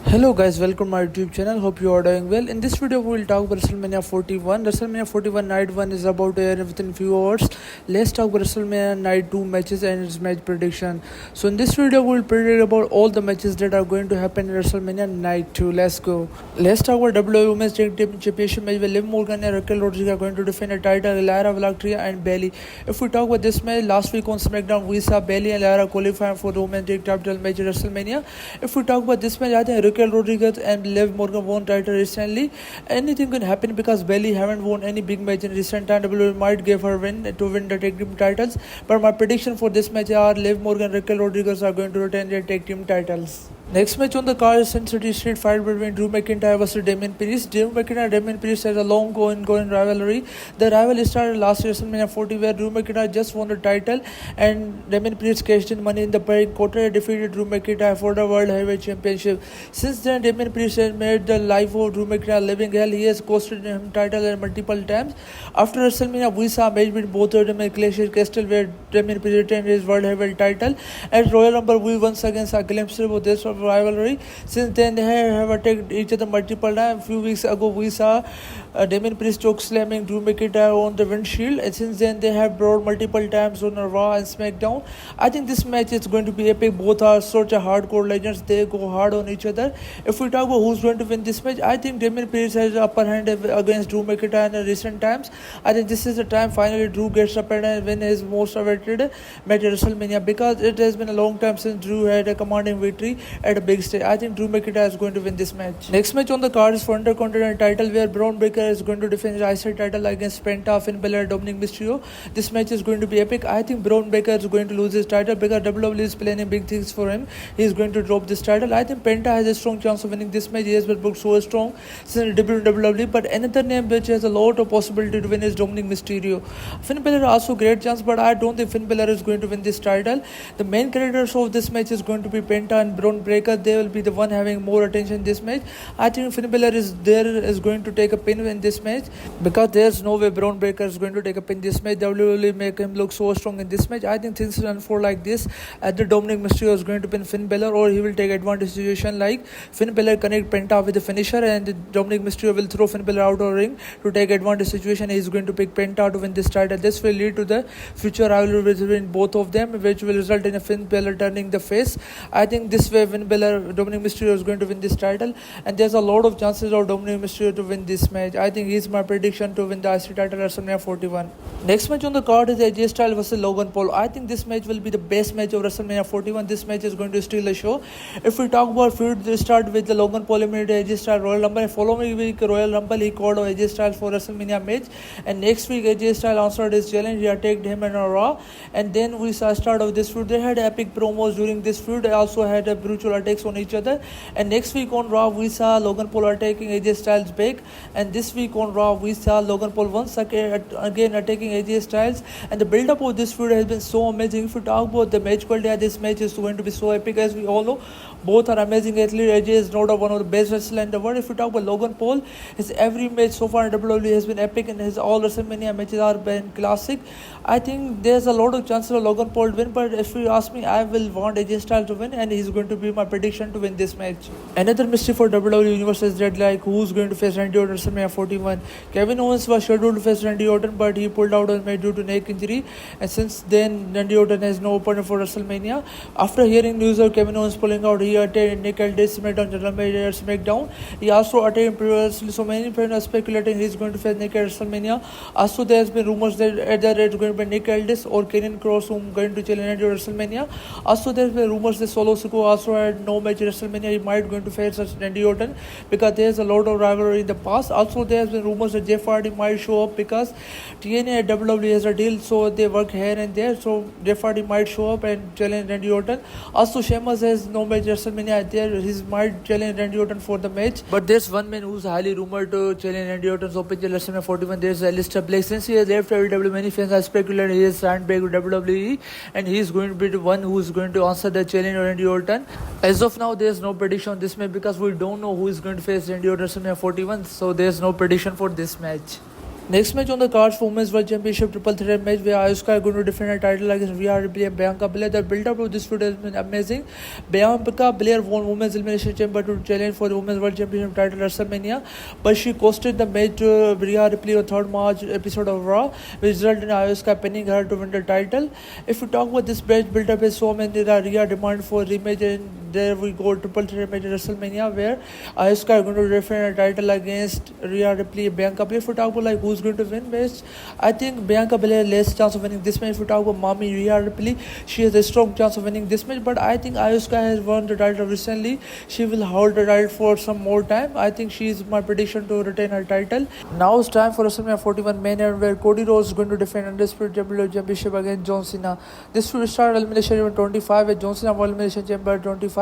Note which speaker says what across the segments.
Speaker 1: Hello guys, welcome to my YouTube channel. Hope you are doing well. In this video, we will talk about WrestleMania 41. WrestleMania 41 Night 1 is about to air within few hours. Let's talk about WrestleMania Night 2 matches and its match prediction. So in this video, we will predict about all the matches that are going to happen in WrestleMania Night 2. Let's go. Let's talk about WWE Women's Tag Team Championship match where Liv Morgan and Raquel Rodriguez are going to defend the title, Lyra Valkyria and Bayley. If we talk about this match, last week on SmackDown, we saw Bayley and Lyra qualifying for the Women's Tag Title match at WrestleMania. If we talk about this match, I think Raquel Rodriguez and Liv Morgan won title recently. Anything can happen because Bayley haven't won any big match in recent time. WWE might give her win to win the tag team titles. But my prediction for this match are Liv Morgan and Raquel Rodriguez are going to retain their tag team titles. Next match on the card is Sin City Street fight between Drew McIntyre versus Damian Priest. Drew McIntyre and Damian Priest has a long going rivalry. The rivalry started last WrestleMania 40 where Drew McIntyre just won the title and Damian Priest cashed in Money in the Bank quarter defeated Drew McIntyre for the World Heavyweight Championship. Since then, Damian Priest has made the life of Drew McIntyre living hell. He has costed him title multiple times. After WrestleMania, we saw a match between both of them at Clash at Castle where Damian Priest retained his World Heavyweight title. At Royal Rumble, we once again saw a glimpse of this rivalry. Since then, they have attacked each other multiple times. A few weeks ago, we saw Damian Priest choke slamming Drew McIntyre on the windshield, and since then they have brought multiple times on Raw and SmackDown. I think this match is going to be epic. Both are such a hardcore legends. They go hard on each other. If we talk about who's going to win this match, I think Damian Priest has the upper hand against Drew McIntyre in recent times. I think this is the time finally Drew gets up and win his most awaited match at WrestleMania because it has been a long time since Drew had a commanding victory at a big stage. I think Drew McIntyre is going to win this match. Next match on the card is for Intercontinental title where Braun Breaker is going to defend his IC title against Penta, Finn Balor, Dominic Mysterio. This match is going to be epic. I think Braun Breaker is going to lose his title because WWE is planning big things for him. He is going to drop this title. I think Penta has a strong chance of winning this match. He has been booked so strong since WWE. But another name which has a lot of possibility to win is Dominic Mysterio. Finn Balor also great chance, but I don't think Finn Balor is going to win this title. The main characters of this match is going to be Penta and Braun Breaker. They will be the one having more attention in this match. I think Finn Balor is going to take a pin in this match because there's no way Braun Breaker is going to take a pin this match. WWE will make him look so strong in this match. I think things will unfold like this. Either Dominic Mysterio is going to pin Finn Balor or he will take advantage situation like Finn Balor connect Penta with the finisher and Dominic Mysterio will throw Finn Balor out of the ring to take advantage situation. He is going to pick Penta to win this title. This will lead to the future rivalry between both of them, which will result in a Finn Balor turning the face. I think this way Dominic Mysterio is going to win this title, and there's a lot of chances of Dominic Mysterio to win this match. I think he's my prediction to win the IC title at WrestleMania 41. Next match on the card is AJ Styles versus Logan Paul. I think this match will be the best match of WrestleMania 41. This match is going to steal the show. If we talk about feud, they start with the Logan Paul eliminated AJ Styles Royal Rumble. Following week Royal Rumble, he called AJ Styles for WrestleMania match, and next week AJ Styles answered his challenge. He attacked him in a Raw, and then we saw start of this feud. They had epic promos during this feud. They also had brutal attacks on each other. And next week on Raw, we saw Logan Paul attacking AJ Styles back, and this week on Raw, we saw Logan Paul once again attacking AJ Styles. And the build-up of this feud has been so amazing. If we talk about the match quality, this match is going to be so epic. As we all know, both are amazing athletes. AJ is no doubt one of the best wrestlers in the world. If we talk about Logan Paul, his every match so far in WWE has been epic, and his all WrestleMania matches are been classic. I think there's a lot of chances of Logan Paul to win, but if you ask me, I will want AJ Styles to win, and he's going to be my prediction to win this match. Another mystery for WWE Universe is that like who's going to face Randy Orton at WrestleMania 41. Kevin Owens was scheduled to face Randy Orton, but he pulled out on match due to neck injury, and since then Randy Orton has no opponent for WrestleMania. After hearing news of Kevin Owens pulling out, he attacked Nick Aldis SmackDown General Manager at SmackDown. He also attacked previously, so many fans are speculating he's going to face Nick at WrestleMania. Also, there has been rumors that either it's going to be Nick Aldis or Karrion Kross who going to challenge Randy at WrestleMania. Also, there has been rumors that Solo Sikoa also had no match at WrestleMania. He might going to face Randy Orton because there's a lot of rivalry in the past. Also, there has been rumors that Jeff Hardy might show up because TNA at WWE has a deal, so they work here and there. So Jeff Hardy might show up and challenge Randy Orton. Also, Sheamus has no match at WrestleMania. There he might challenge Randy Orton for the match. But there's one man who's highly rumored to challenge Randy Orton's open at WrestleMania 41. There's Aleister Black. Since he has left WWE, many fans are speculating he is signed back with WWE, and he is going to be the one who is going to answer the challenge of Randy Orton. As of now, there's no prediction on this match because we don't know who is going to face Randy Orton at WrestleMania 41. So there's no prediction for this match. Next match on the cards for Women's World Championship Triple Threat match where Asuka are going to defend her title against Rhea Ripley and Bianca Belair. The build-up of this feud has been amazing. Bianca Belair won Women's Elimination Chamber to challenge for the Women's World Championship title at WrestleMania, but she costed the match to Rhea Ripley on 3rd March episode of Raw, which resulted in Asuka pinning her to win the title. If we talk about this match build-up, is so many that Rhea demand for rematch, and there we go Triple Threat match at WrestleMania where Asuka are going to defend her title against Rhea Ripley and Bianca Belair. If we talk about like who's going to win match, I think Bianca Belair less chance of winning this match. If we talk about Mommy Rhea Ripley, she has a strong chance of winning this match, but I think Asuka has won the title recently. She will hold the title for some more time. I think she is my prediction to retain her title. Now it's time for WrestleMania 41 main event where Cody Rhodes is going to defend Undisputed WWE Championship against John Cena. This will start Elimination Chamber 25 with John Cena won Elimination Chamber 25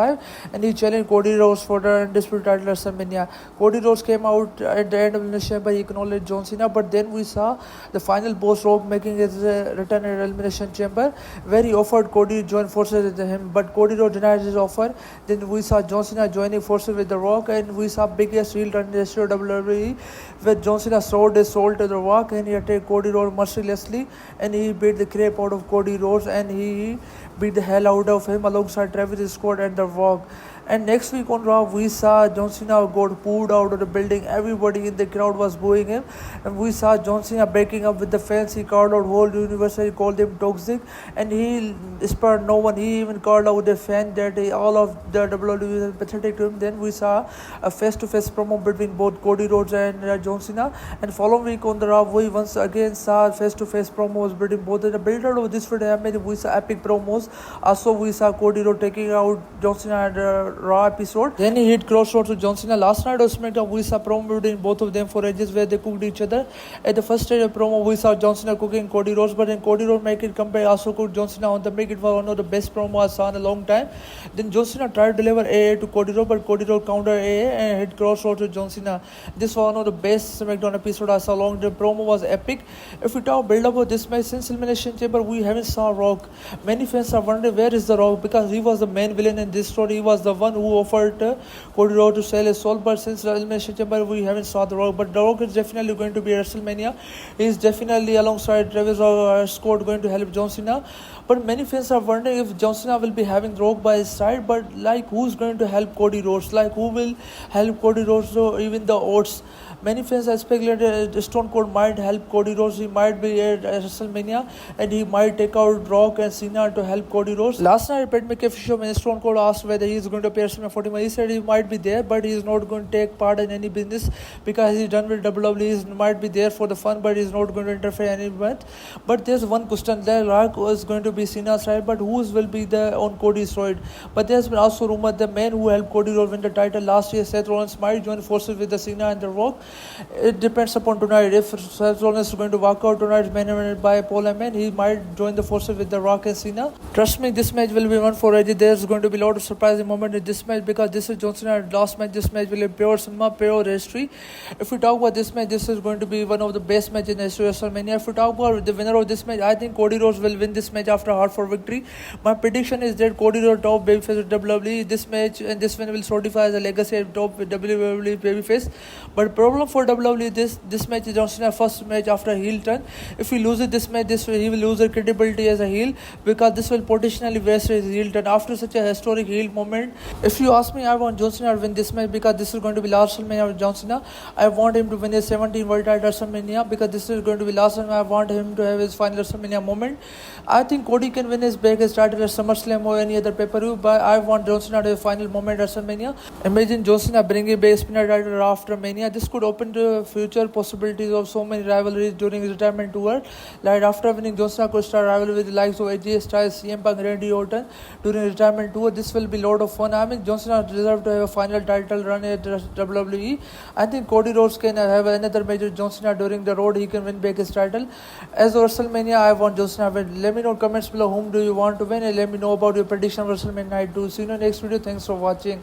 Speaker 1: and he challenged Cody Rhodes for the Undisputed title at WrestleMania. Cody Rhodes came out at the end of Elimination Chamber. He acknowledged John Cena, but then we saw the final boss Rock making his return at Elimination Chamber where he offered Cody to join forces with him, but Cody Rhodes denied his offer. Then we saw John Cena joining forces with The Rock, and we saw biggest heel turn in the history of WWE where John Cena sold his soul to The Rock and he attacked Cody Rhodes mercilessly and he beat the crap out of Cody Rhodes and he beat the hell out of him alongside Travis Scott and The Rock. And next week on Raw, we saw John Cena got pulled out of the building. Everybody in the crowd was booing him. And we saw John Cena breaking up with the fans. He called out whole universe. He called them toxic. And he spared no one. He even called out the fan that all of the WWE was pathetic to him. Then we saw a face-to-face promo between both Cody Rhodes and John Cena. And following week on the Raw, we once again saw face-to-face promos between both. In the build-out of this video, we saw epic promos. Also, we saw Cody Rhodes taking out John Cena and Raw episode. Then he hit crossroads to John Cena. Last night on SmackDown, we saw promo between both of them for edges where they cooked each other. At the first stage of promo, we saw John Cena cooking Cody Rhodes, but then Cody Rhodes make it come back, also cooked John Cena on the make. It was one of the best promo I saw in a long time. Then John Cena tried to deliver AA to Cody Rhodes, but Cody Rhodes countered AA and hit crossroads to John Cena. This was one of the best SmackDown episode I saw long. The promo was epic. If we talk build up of this match since Elimination Chamber, we haven't saw Rock. Many fans are wondering where is the Rock because he was the main villain in this story. He was the one who offered Cody Rhodes to sell his soul, but since the Elimination Chamber we haven't saw the Rock. But the Rock is definitely going to be at WrestleMania. He is definitely alongside Travis Scott going to help John Cena. But many fans are wondering if John Cena will be having Rock by his side, but like who's going to help Cody Rhodes? Like who will help Cody Rhodes or even the odds? Many fans have speculated Stone Cold might help Cody Rhodes. He might be at WrestleMania and he might take out Rock and Cena to help Cody Rhodes. Last night, Pat McAfee show when Stone Cold asked whether he is going to appear at WrestleMania 41, he said he might be there, but he is not going to take part in any business because he's done with WWE. He might be there for the fun, but he's not going to interfere in any event. But there's one question: there Rock is going to be Cena's side, but whose will be the on Cody's side? But there's been also rumor the man who helped Cody Rhodes win the title last year, Seth Rollins, might join forces with the Cena and the Rock. It depends upon tonight. If Seth Rollins is going to walk out tonight's main event by Paul Heyman, he might join the forces with The Rock and Cena. Trust me, this match will be one for edge. There's going to be a lot of surprising moment in this match because this is John Cena's last match. This match will be pure cinema, pure history. If we talk about this match, this is going to be one of the best matches in the history of WrestleMania. If we talk about the winner of this match, I think Cody Rhodes will win this match after a hard-fought victory. My prediction is that Cody Rhodes top babyface of WWE. This match and this win will solidify as a legacy of top WWE babyface. But problem for WWE, this match is John Cena's first match after a heel turn. If he loses this match, he will lose his credibility as a heel because this will potentially waste his heel turn after such a historic heel moment. If you ask me, I want John Cena to win this match because this is going to be last WrestleMania of John Cena. I want him to win his 17th World Title WrestleMania because this is going to be last time. I want him to have his final WrestleMania moment. I think Cody can win his biggest title at SummerSlam or any other pay-per-view, but I want John Cena to have a final moment at WrestleMania. Imagine John Cena bringing back spinner title after Mania. This could open the future possibilities of so many rivalries during his retirement tour. Like after winning, John Cena could start rivalry with the likes of AJ Styles, CM Punk, Randy Orton during his retirement tour. This will be a lot of fun. I mean, John Cena deserves to have a final title run at WWE. I think Cody Rhodes can have another major John Cena during the road. He can win back his title. As for WrestleMania, I want John Cena to win. Let me know in comments below whom do you want to win and let me know about your prediction of WrestleMania Night 2. See you in the next video. Thanks for watching.